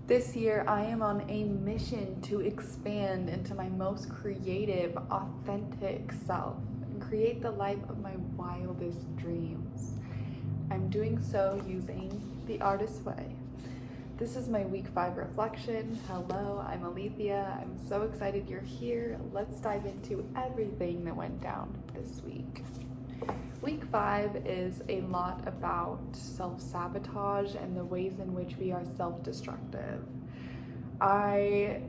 This year, I am on a mission to expand into my most creative, authentic self and create the life of my wildest dreams. I'm doing so using the artist way. This is my week 5 reflection. Hello, I'm Alethea. I'm so excited you're here. Let's dive into everything that went down this week. Week 5 is a lot about self-sabotage and the ways in which we are self-destructive. I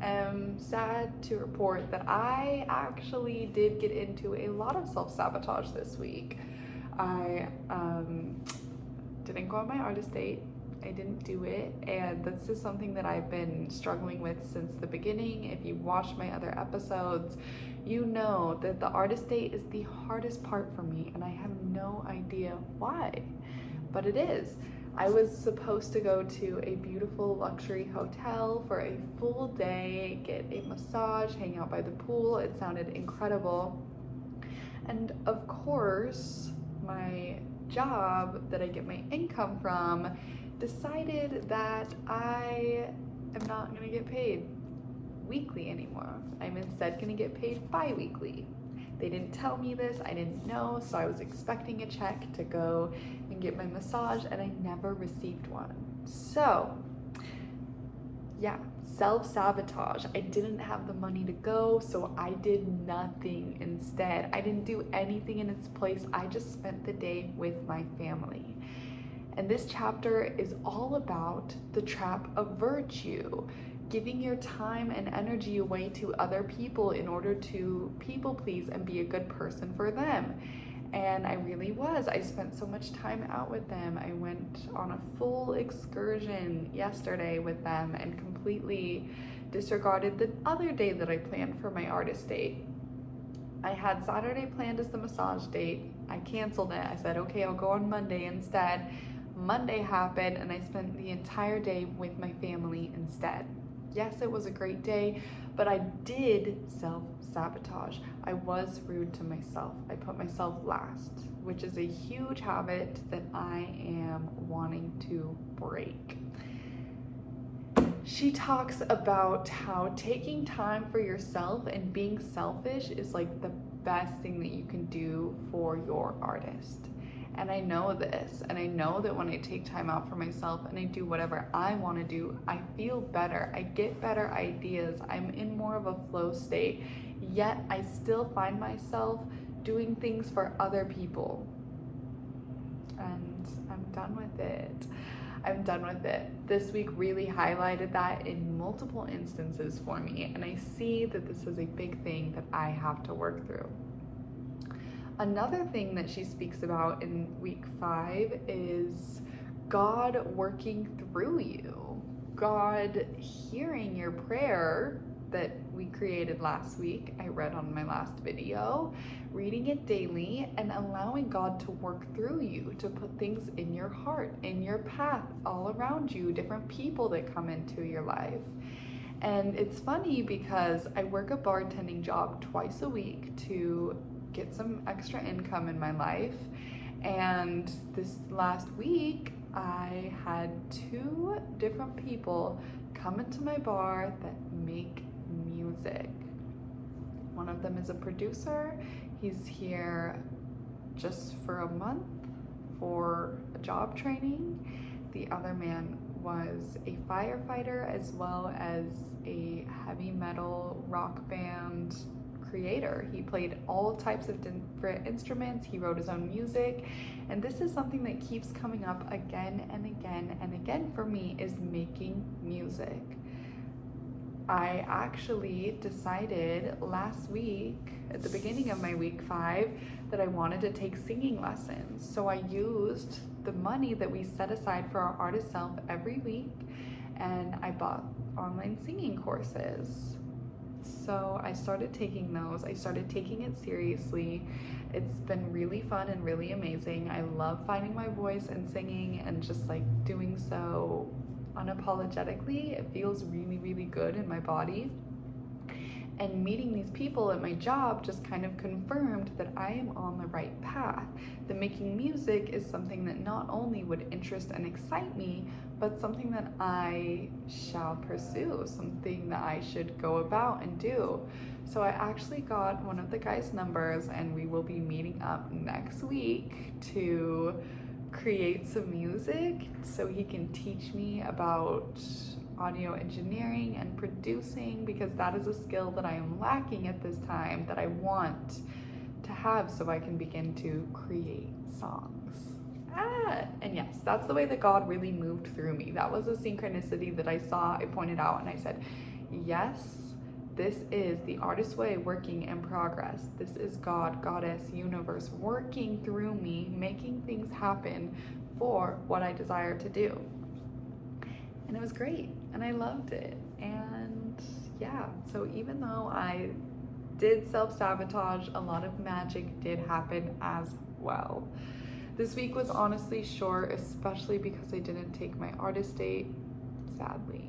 am sad to report that I actually did get into a lot of self-sabotage this week. I didn't go on my artist date. I didn't do it, and this is something that I've been struggling with since the beginning. If you've watched my other episodes, you know that the artist date is the hardest part for me, and I have no idea why, but it is. I was supposed to go to a beautiful luxury hotel for a full day, get a massage, hang out by the pool. It sounded incredible. And of course, my job that I get my income from decided that I am not going to get paid weekly anymore. I'm instead going to get paid bi-weekly. They didn't tell me this, I didn't know, so I was expecting a check to go and get my massage, and I never received one. So, yeah, self-sabotage. I didn't have the money to go, so I did nothing instead. I didn't do anything in its place. I just spent the day with my family. And this chapter is all about the trap of virtue, giving your time and energy away to other people in order to people please and be a good person for them. And I really was. I spent so much time out with them. I went on a full excursion yesterday with them and completely disregarded the other day that I planned for my artist date. I had Saturday planned as the massage date. I canceled it. I said, okay, I'll go on Monday instead. Monday happened and I spent the entire day with my family instead. Yes, it was a great day, but I did self-sabotage. I was rude to myself. I put myself last, which is a huge habit that I am wanting to break. She talks about how taking time for yourself and being selfish is like the best thing that you can do for your artist. And I know this, and I know that when I take time out for myself and I do whatever I want to do, I feel better. I get better ideas. I'm in more of a flow state, yet I still find myself doing things for other people. And I'm done with it. I'm done with it. This week really highlighted that in multiple instances for me, and I see that this is a big thing that I have to work through. Another thing that she speaks about in week 5 is God working through you, God hearing your prayer that we created last week. I read on my last video, reading it daily and allowing God to work through you, to put things in your heart, in your path, all around you, different people that come into your life. And it's funny because I work a bartending job twice a week to get some extra income in my life, and this last week I had 2 different people come into my bar that make music. One of them is a producer. He's here just for a month for a job training. The other man was a firefighter as well as a heavy metal rock band creator. He played all types of different instruments. He wrote his own music, and this is something that keeps coming up again and again and again for me, is making music. I actually decided last week at the beginning of my week 5 that I wanted to take singing lessons, so I used the money that we set aside for our artist self every week, and I bought online singing courses. So I started taking those. I started taking it seriously. It's been really fun and really amazing. I love finding my voice and singing and just like doing so unapologetically. It feels really, really good in my body. And meeting these people at my job just kind of confirmed that I am on the right path. That making music is something that not only would interest and excite me, but something that I shall pursue, something that I should go about and do. So I actually got one of the guys' numbers, and we will be meeting up next week to create some music so he can teach me about audio engineering and producing, because that is a skill that I am lacking at this time that I want to have so I can begin to create songs. And yes, that's the way that God really moved through me. That was a synchronicity that I saw, I pointed out, and I said, yes, this is the artist way working in progress. This is God, Goddess, universe working through me, making things happen for what I desire to do. And it was great, and I loved it. And yeah, so even though I did self-sabotage, a lot of magic did happen as well. This week was honestly short, especially because I didn't take my artist date, sadly.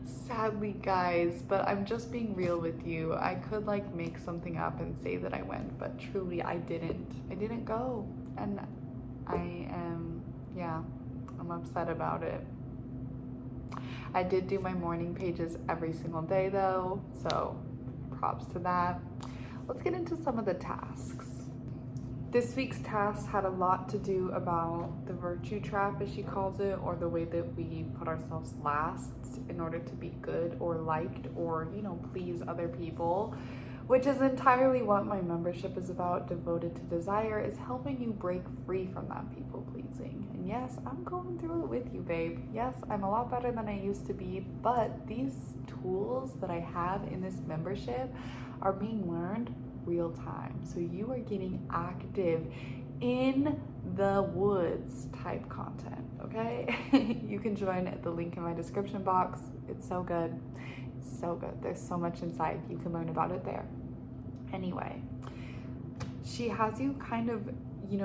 Sadly, guys, but I'm just being real with you. I could like make something up and say that I went, but truly I didn't go. And I'm upset about it. I did do my morning pages every single day though, so props to that. Let's get into some of the tasks. This week's task had a lot to do about the virtue trap, as she calls it, or the way that we put ourselves last in order to be good or liked or, please other people, which is entirely what my membership is about. Devoted to Desire is helping you break free from that people pleasing. And yes, I'm going through it with you, babe. Yes, I'm a lot better than I used to be, but these tools that I have in this membership are being learned real time. So you are getting active in the woods type content, okay? You can join at the link in my description box. It's so good. It's so good. There's so much inside. You can learn about it there. Anyway, she has you kind of,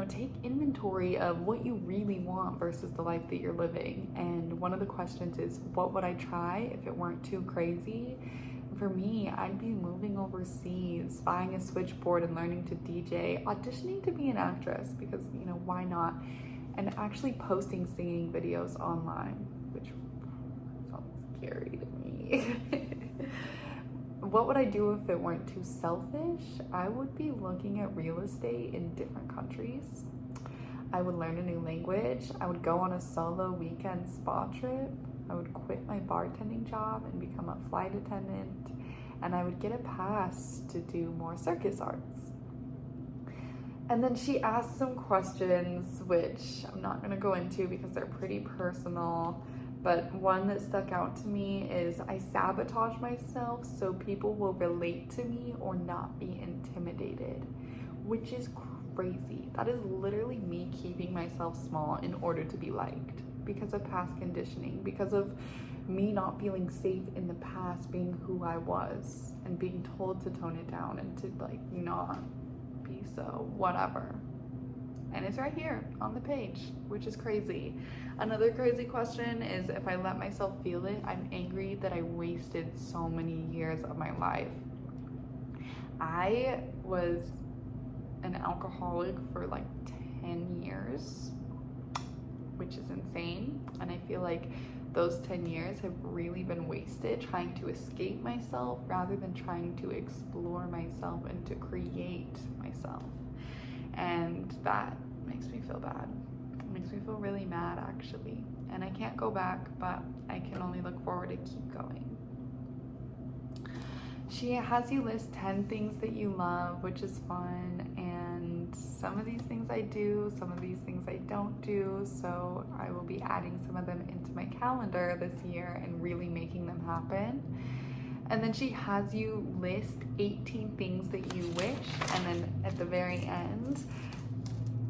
take inventory of what you really want versus the life that you're living. And one of the questions is, what would I try if it weren't too crazy? For me, I'd be moving overseas, buying a switchboard and learning to DJ, auditioning to be an actress because, why not? And actually posting singing videos online, which sounds scary to me. What would I do if it weren't too selfish? I would be looking at real estate in different countries. I would learn a new language. I would go on a solo weekend spa trip. I would quit my bartending job and become a flight attendant. And I would get a pass to do more circus arts. And then she asked some questions, which I'm not gonna go into because they're pretty personal. But one that stuck out to me is, I sabotage myself so people will relate to me or not be intimidated, which is crazy. That is literally me keeping myself small in order to be liked because of past conditioning, because of me not feeling safe in the past being who I was and being told to tone it down and to not be so whatever. And it's right here on the page, which is crazy. Another crazy question is, if I let myself feel it, I'm angry that I wasted so many years of my life. I was an alcoholic for like 10 years, which is insane. And I feel like those 10 years have really been wasted trying to escape myself rather than trying to explore myself and to create myself. And that makes me feel bad. It makes me feel really mad, actually. And I can't go back, but I can only look forward to keep going. She has you list 10 things that you love, which is fun. And some of these things I do, some of these things I don't do. So I will be adding some of them into my calendar this year and really making them happen. And then she has you list 18 things that you wish, and then at the very end,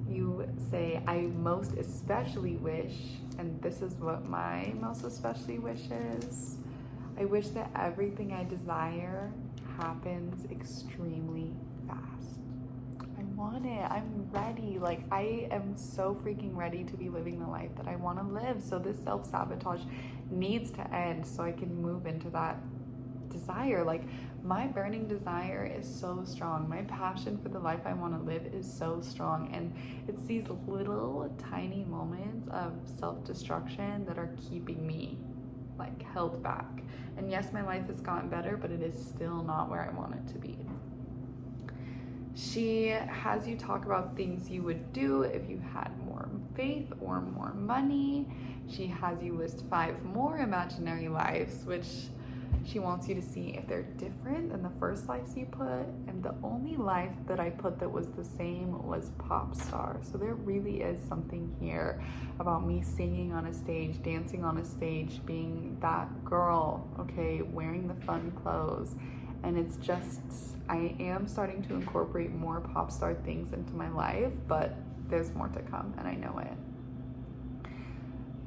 you say, I most especially wish, and this is what my most especially wish is. I wish that everything I desire happens extremely fast. I want it. I'm ready. Like, I am so freaking ready to be living the life that I want to live. So this self-sabotage needs to end so I can move into that desire. Like, my burning desire is so strong. My passion for the life I want to live is so strong. And it's these little tiny moments of self-destruction that are keeping me like held back. And yes, my life has gotten better, but it is still not where I want it to be. She has you talk about things you would do if you had more faith or more money. She has you list 5 more imaginary lives, which she wants you to see if they're different than the first lives you put. And the only life that I put that was the same was pop star. So there really is something here about me singing on a stage, dancing on a stage, being that girl, okay, wearing the fun clothes. And it's just, I am starting to incorporate more pop star things into my life, but there's more to come, and I know it.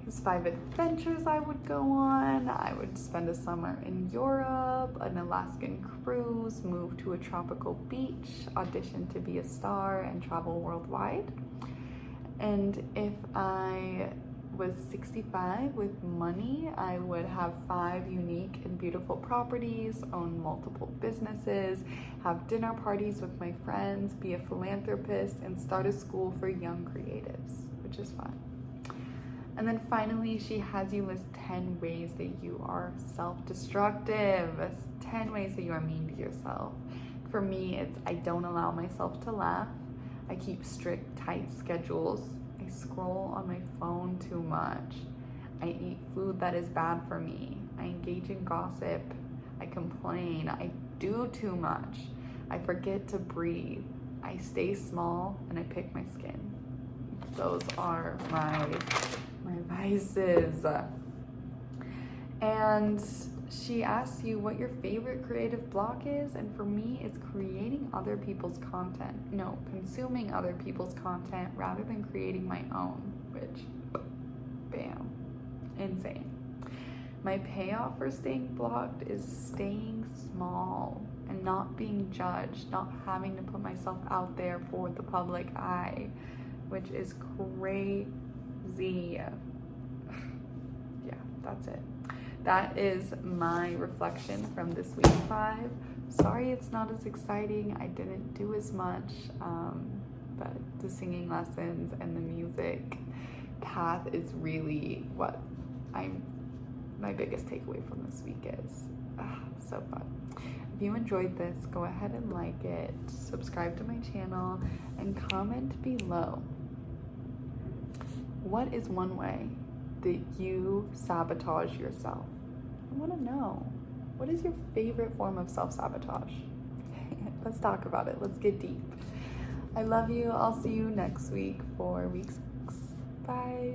There's 5 adventures I would go on. I would spend a summer in Europe, an Alaskan cruise, move to a tropical beach, audition to be a star, and travel worldwide. And if I was 65 with money, I would have 5 unique and beautiful properties, own multiple businesses, have dinner parties with my friends, be a philanthropist, and start a school for young creatives, which is fun. And then finally, she has you list 10 ways that you are self-destructive, 10 ways that you are mean to yourself. For me, it's I don't allow myself to laugh, I keep strict, tight schedules, I scroll on my phone too much, I eat food that is bad for me, I engage in gossip, I complain, I do too much, I forget to breathe, I stay small, and I pick my skin. Those are my vices. And she asks you what your favorite creative block is, and for me, it's creating other people's content. No, consuming other people's content rather than creating my own, which, bam, insane. My payoff for staying blocked is staying small and not being judged, not having to put myself out there for the public eye, which is crazy. Yeah, that's it. That is my reflection from this week 5. Sorry it's not as exciting. I didn't do as much, but the singing lessons and the music path is really what my biggest takeaway from this week is. So fun. If you enjoyed this, go ahead and like it, subscribe to my channel, and comment below. What is one way that you sabotage yourself? I want to know. What is your favorite form of self-sabotage? Let's talk about it. Let's get deep. I love you. I'll see you next week for week 6. Bye.